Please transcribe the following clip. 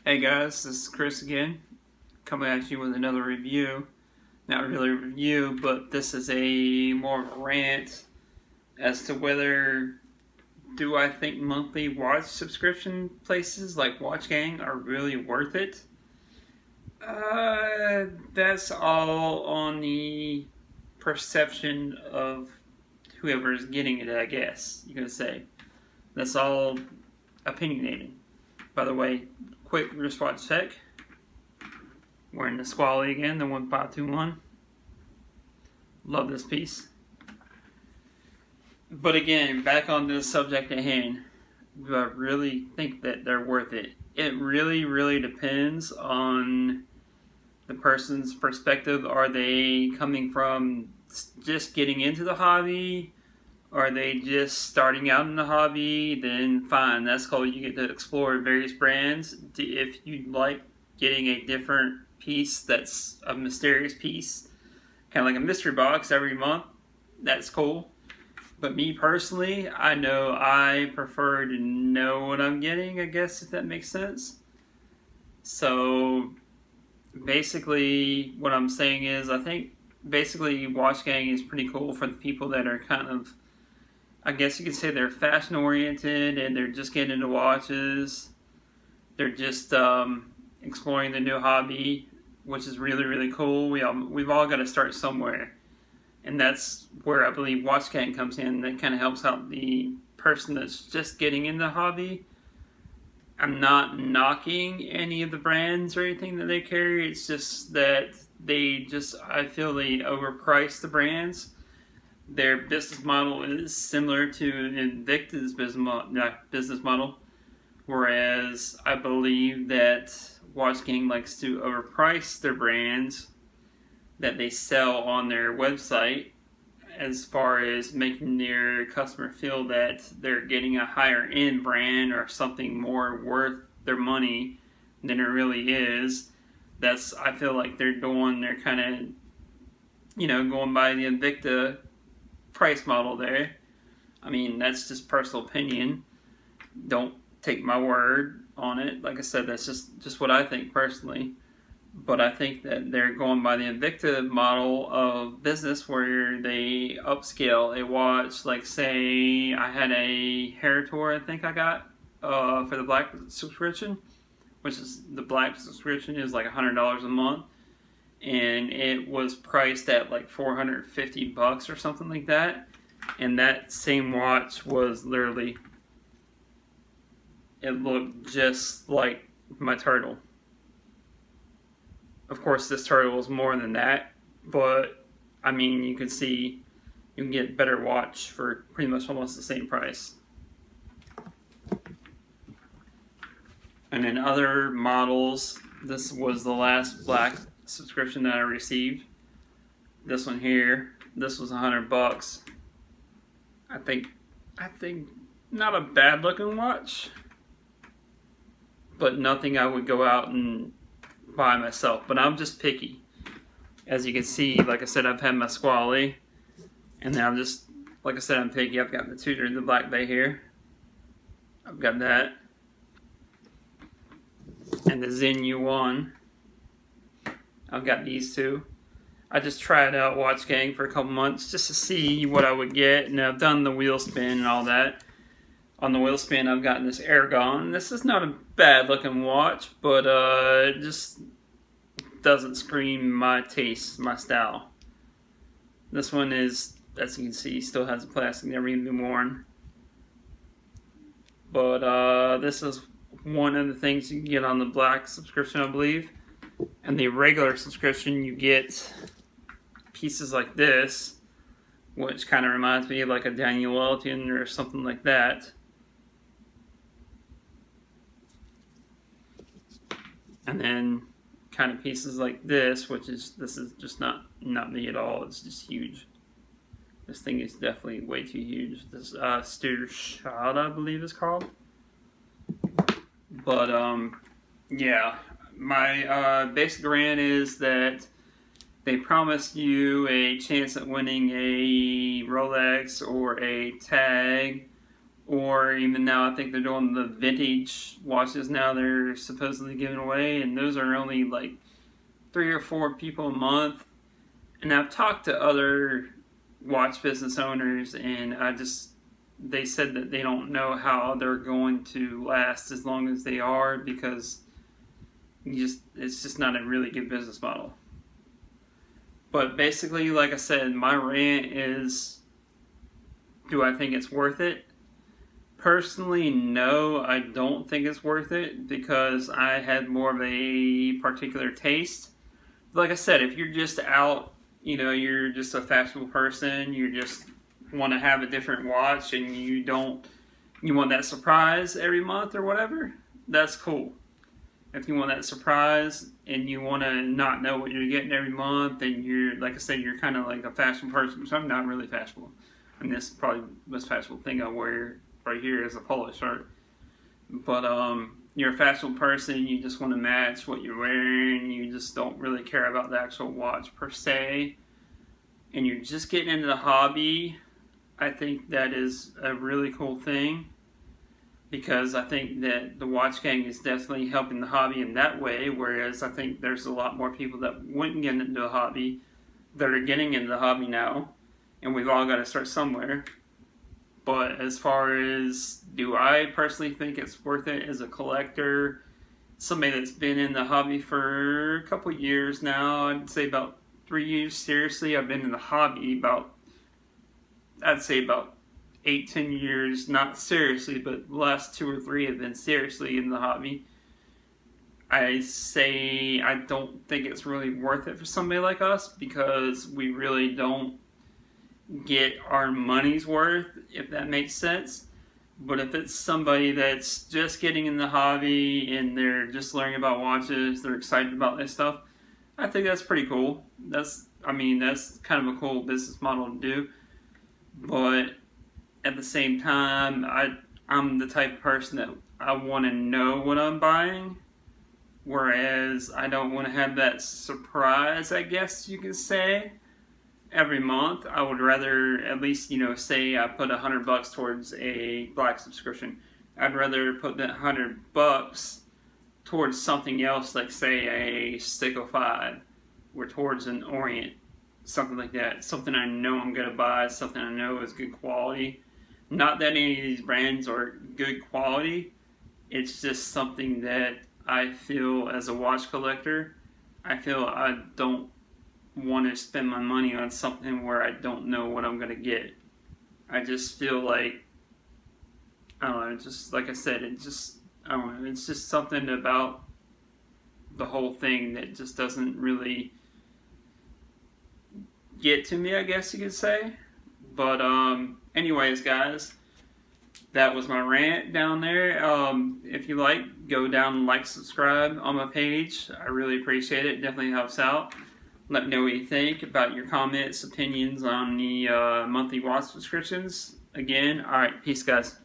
Hey guys, this is Chris again, coming at you with another review. Not really a review, but this is a more of a rant as to whether do I think monthly watch subscription places like Watchgang are really worth it? That's all on the perception of whoever is getting it, I guess you can say. That's all opinionated. By the way, quick wristwatch check. We're in the Squally again, the 1521. Love this piece. But again, back on the subject at hand, do I really think that they're worth it? It really, really depends on the person's perspective. Are they coming from just getting into the hobby? Are they just starting out in the hobby? Then fine, that's cool. You get to explore various brands. If you like getting a different piece that's a mysterious piece, kind of like a mystery box every month, that's cool. But me personally, I know I prefer to know what I'm getting, I guess, if that makes sense. So basically what I'm saying is I think basically Watchgang is pretty cool for the people that are kind of, I guess you could say they're fashion oriented and they're just getting into watches. They're just exploring the new hobby, which is really, really cool. We've all got to start somewhere. And that's where I believe Watchgang comes in. That kind of helps out the person that's just getting in the hobby. I'm not knocking any of the brands or anything that they carry. It's just that I feel they overprice the brands. Their business model is similar to Invicta's business model, whereas I believe that Watchgang likes to overprice their brands that they sell on their website, as far as making their customer feel that they're getting a higher end brand or something more worth their money than it really is. I feel like they're kind of, going by the Invicta price model there. I mean, that's just personal opinion. Don't take my word on it. Like I said, that's just what I think personally. But I think that they're going by the Invicta model of business where they upscale a watch. Like, say, I had a Hair Tour I think I got for the Black subscription, which is the Black subscription is like $100 a month. And it was priced at like $450 or something like that. And that same watch was literally, it looked just like my turtle. Of course, this turtle was more than that, but I mean, you can see you can get a better watch for pretty much almost the same price. And then other models, this was the last Black subscription that I received. This one here, this was $100. I think not a bad looking watch, but nothing I would go out and buy myself. But I'm just picky. As you can see, like I said, I've had my Squally, and then like I said, I'm picky. I've got the Tudor, the Black Bay here. I've got that. And the Zen U1. I've got these two. I just tried out Watchgang for a couple months just to see what I would get, and I've done the wheel spin and all that. On the wheel spin, I've gotten this Aragon. This is not a bad looking watch, but it just doesn't scream my taste, my style. This one is, as you can see, still has the plastic, never even been worn. But this is one of the things you can get on the Black subscription, I believe. And the regular subscription, you get pieces like this, which kind of reminds me of like a Daniel Wellington or something like that. And then kind of pieces like this, this is just not me at all. It's just huge. This thing is definitely way too huge. This Studer Shot, I believe is called. But yeah, my basic rant is that they promise you a chance at winning a Rolex or a tag or even now I think they're doing the vintage watches now they're supposedly giving away, and those are only like 3 or 4 people a month. And I've talked to other watch business owners, and they said that they don't know how they're going to last as long as they are, because it's just not a really good business model. But basically, like I said, my rant is, do I think it's worth it? Personally, no, I don't think it's worth it, because I had more of a particular taste. Like I said, if you're just out, you're just a fashionable person, you just want to have a different watch, and you want that surprise every month or whatever, that's cool. If you want that surprise and you want to not know what you're getting every month, and you're, like I said, you're kind of like a fashion person, which I'm not really fashionable. I mean, this is probably the most fashionable thing I wear right here is a polo shirt. But you're a fashionable person, you just want to match what you're wearing, you just don't really care about the actual watch per se, and you're just getting into the hobby, I think that is a really cool thing, because I think that the Watchgang is definitely helping the hobby in that way, whereas I think there's a lot more people that wouldn't get into the hobby that are getting into the hobby now, and we've all got to start somewhere. But as far as, do I personally think it's worth it as a collector, somebody that's been in the hobby for a couple years now, I'd say about 3 years seriously, I've been in the hobby I'd say about 8-10 years, not seriously, but the last 2 or 3 have been seriously in the hobby. I say I don't think it's really worth it for somebody like us, because we really don't get our money's worth, if that makes sense. But if it's somebody that's just getting in the hobby and they're just learning about watches, they're excited about this stuff, I think that's pretty cool. That's kind of a cool business model to do. But at the same time, I'm the type of person that I want to know what I'm buying, whereas I don't want to have that surprise, I guess you could say, every month. I would rather at least, say I put $100 towards a black subscription. I'd rather put that $100 towards something else, like say a Seiko 5, or towards an Orient, something like that. Something I know I'm going to buy, something I know is good quality. Not that any of these brands are good quality, it's just something that I feel as a watch collector, I feel I don't want to spend my money on something where I don't know what I'm going to get. I just feel like, I don't know, just like I said, I don't know, it's just something about the whole thing that just doesn't really get to me, I guess you could say. But anyways, guys, that was my rant down there. If you like, go down and like, subscribe on my page. I really appreciate it. Definitely helps out. Let me know what you think about your comments, opinions on the monthly watch subscriptions. Again, alright, peace guys.